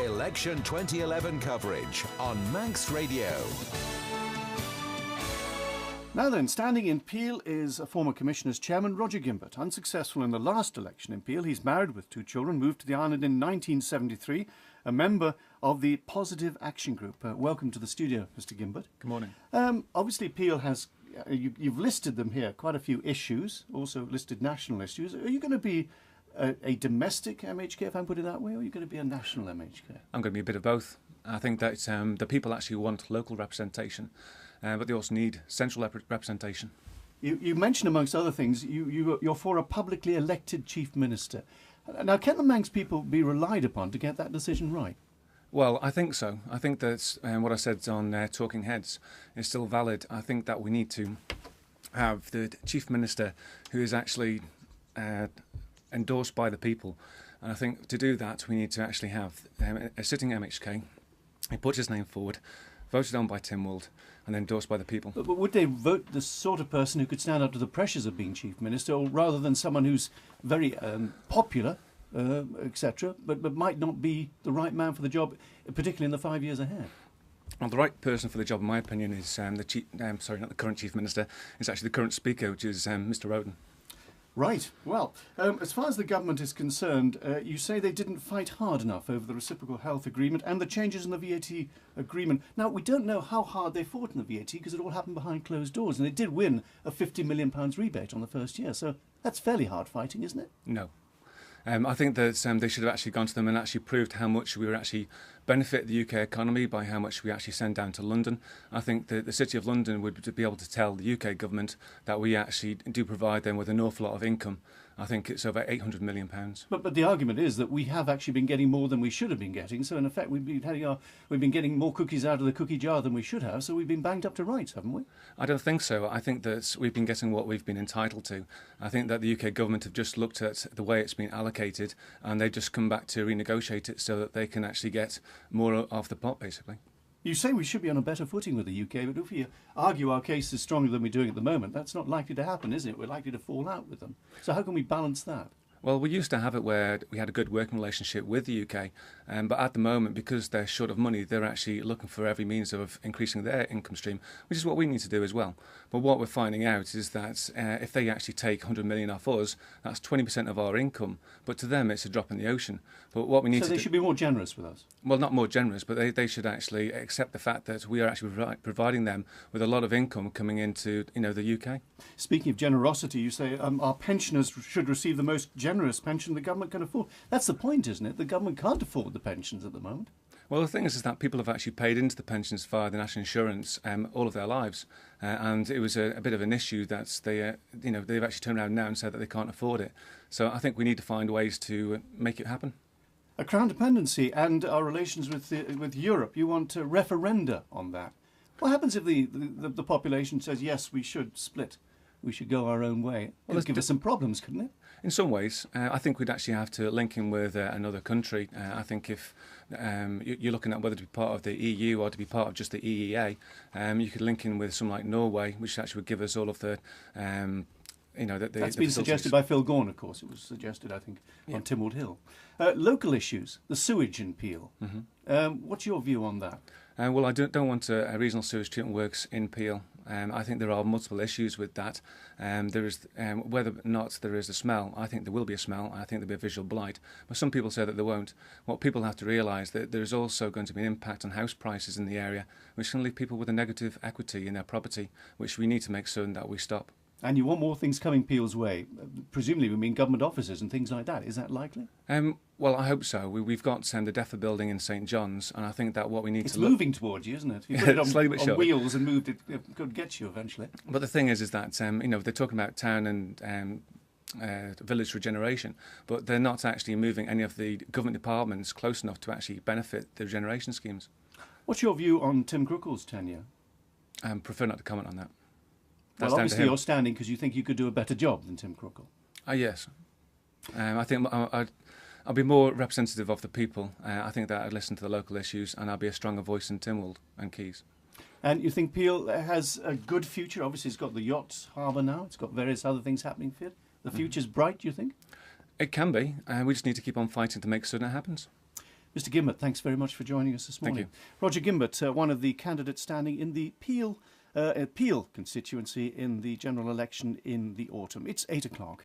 Election 2011 coverage on Manx Radio. Now then, standing in Peel is a former Commissioner's Chairman, Rodger Gimbert. Unsuccessful in the last election in Peel, he's married with 2 children, moved to the island in 1973, a member of the Positive Action Group. Welcome to the studio, Mr. Gimbert. Good morning. Obviously, Peel has, you've listed them here, quite a few issues, also listed national issues. Are you going to be a domestic MHK, if I put it that way, or are you going to be a national MHK? I'm going to be a bit of both. I think that the people actually want local representation, but they also need central representation. You mentioned, amongst other things, you're for a publicly elected Chief Minister. Now, can the Manx people be relied upon to get that decision right? Well, I think so. I think that what I said on Talking Heads is still valid. I think that we need to have the Chief Minister who is actually endorsed by the people. And I think to do that, we need to actually have a sitting MHK. He puts his name forward, voted on by Tynwald, and endorsed by the people. But would they vote the sort of person who could stand up to the pressures of being Chief Minister, or rather than someone who's very popular, etc., but might not be the right man for the job, particularly in the 5 years ahead? Well, the right person for the job, in my opinion, is not the current Chief Minister. It's actually the current Speaker, which is Mr. Rodger. Right. Well, as far as the government is concerned, you say they didn't fight hard enough over the reciprocal health agreement and the changes in the VAT agreement. Now, we don't know how hard they fought in the VAT because it all happened behind closed doors, and they did win a £50 million rebate on the first year. So that's fairly hard fighting, isn't it? No. I think that they should have actually gone to them and actually proved how much we were actually benefit the UK economy by how much we actually send down to London. I think that the City of London would be able to tell the UK government that we actually do provide them with an awful lot of income. I think it's over £800 million. But the argument is that we have actually been getting more than we should have been getting. So in effect, we've been getting more cookies out of the cookie jar than we should have. So we've been banged up to rights, haven't we? I don't think so. I think that we've been getting what we've been entitled to. I think that the UK government have just looked at the way it's been allocated, and they've just come back to renegotiate it so that they can actually get more off the pot, basically. You say we should be on a better footing with the UK, but if we argue our case is stronger than we're doing at the moment, that's not likely to happen, is it? We're likely to fall out with them. So how can we balance that? Well, we used to have it where we had a good working relationship with the UK, but at the moment, because they're short of money, they're actually looking for every means of increasing their income stream, which is what we need to do as well. But what we're finding out is that if they actually take 100 million off us, that's 20% of our income, but to them it's a drop in the ocean. But what we need so they should be more generous with us? Well, not more generous, but they should actually accept the fact that we are actually providing them with a lot of income coming into the UK. Speaking of generosity, you say our pensioners should receive the most generous pension the government can afford. That's the point, isn't it? The government can't afford the pensions at the moment. Well, the thing is that people have actually paid into the pensions via the national insurance all of their lives, and it was a bit of an issue that they've actually turned around now and said that they can't afford it. So I think we need to find ways to make it happen. A crown dependency and our relations with Europe. You want a referenda on that. What happens if the population says yes, we should split? We should go our own way. Well, it'll give us some problems, couldn't it? In some ways, I think we'd actually have to link in with another country. I think if you're looking at whether to be part of the EU or to be part of just the EEA, you could link in with something like Norway, which actually would give us all of the that's been suggested by Phil Gaughan, of course. It was suggested, I think, on Tynwald Hill. Local issues, the sewage in Peel. Mm-hmm. What's your view on that? Well, I don't want a regional sewage treatment works in Peel. I think there are multiple issues with that. There is whether or not there is a smell. I think there will be a smell. I think there'll be a visual blight. But some people say that there won't. What people have to realise that there is also going to be an impact on house prices in the area, which can leave people with a negative equity in their property, which we need to make certain that we stop. And you want more things coming Peel's way? Presumably we mean government offices and things like that. Is that likely? Well, I hope so. We've got the DEFRA building in St John's, and I think that what we need it's moving towards you, isn't it? If you put it on wheels and moved it, it could get you eventually. But the thing is that they're talking about town and village regeneration, but they're not actually moving any of the government departments close enough to actually benefit the regeneration schemes. What's your view on Tim Crookall's tenure? I prefer not to comment on that. Well, obviously you're standing because you think you could do a better job than Tim Crookall. Yes. I think I'll be more representative of the people. I think that I'd listen to the local issues and I'll be a stronger voice in Tynwald and Keys. And you think Peel has a good future? Obviously it's got the yacht harbour now. It's got various other things happening for it. The future's bright, do you think? It can be. We just need to keep on fighting to make certain it happens. Mr. Gimbert, thanks very much for joining us this morning. Thank you. Rodger Gimbert, one of the candidates standing in the Peel constituency in the general election in the autumn. It's 8 o'clock.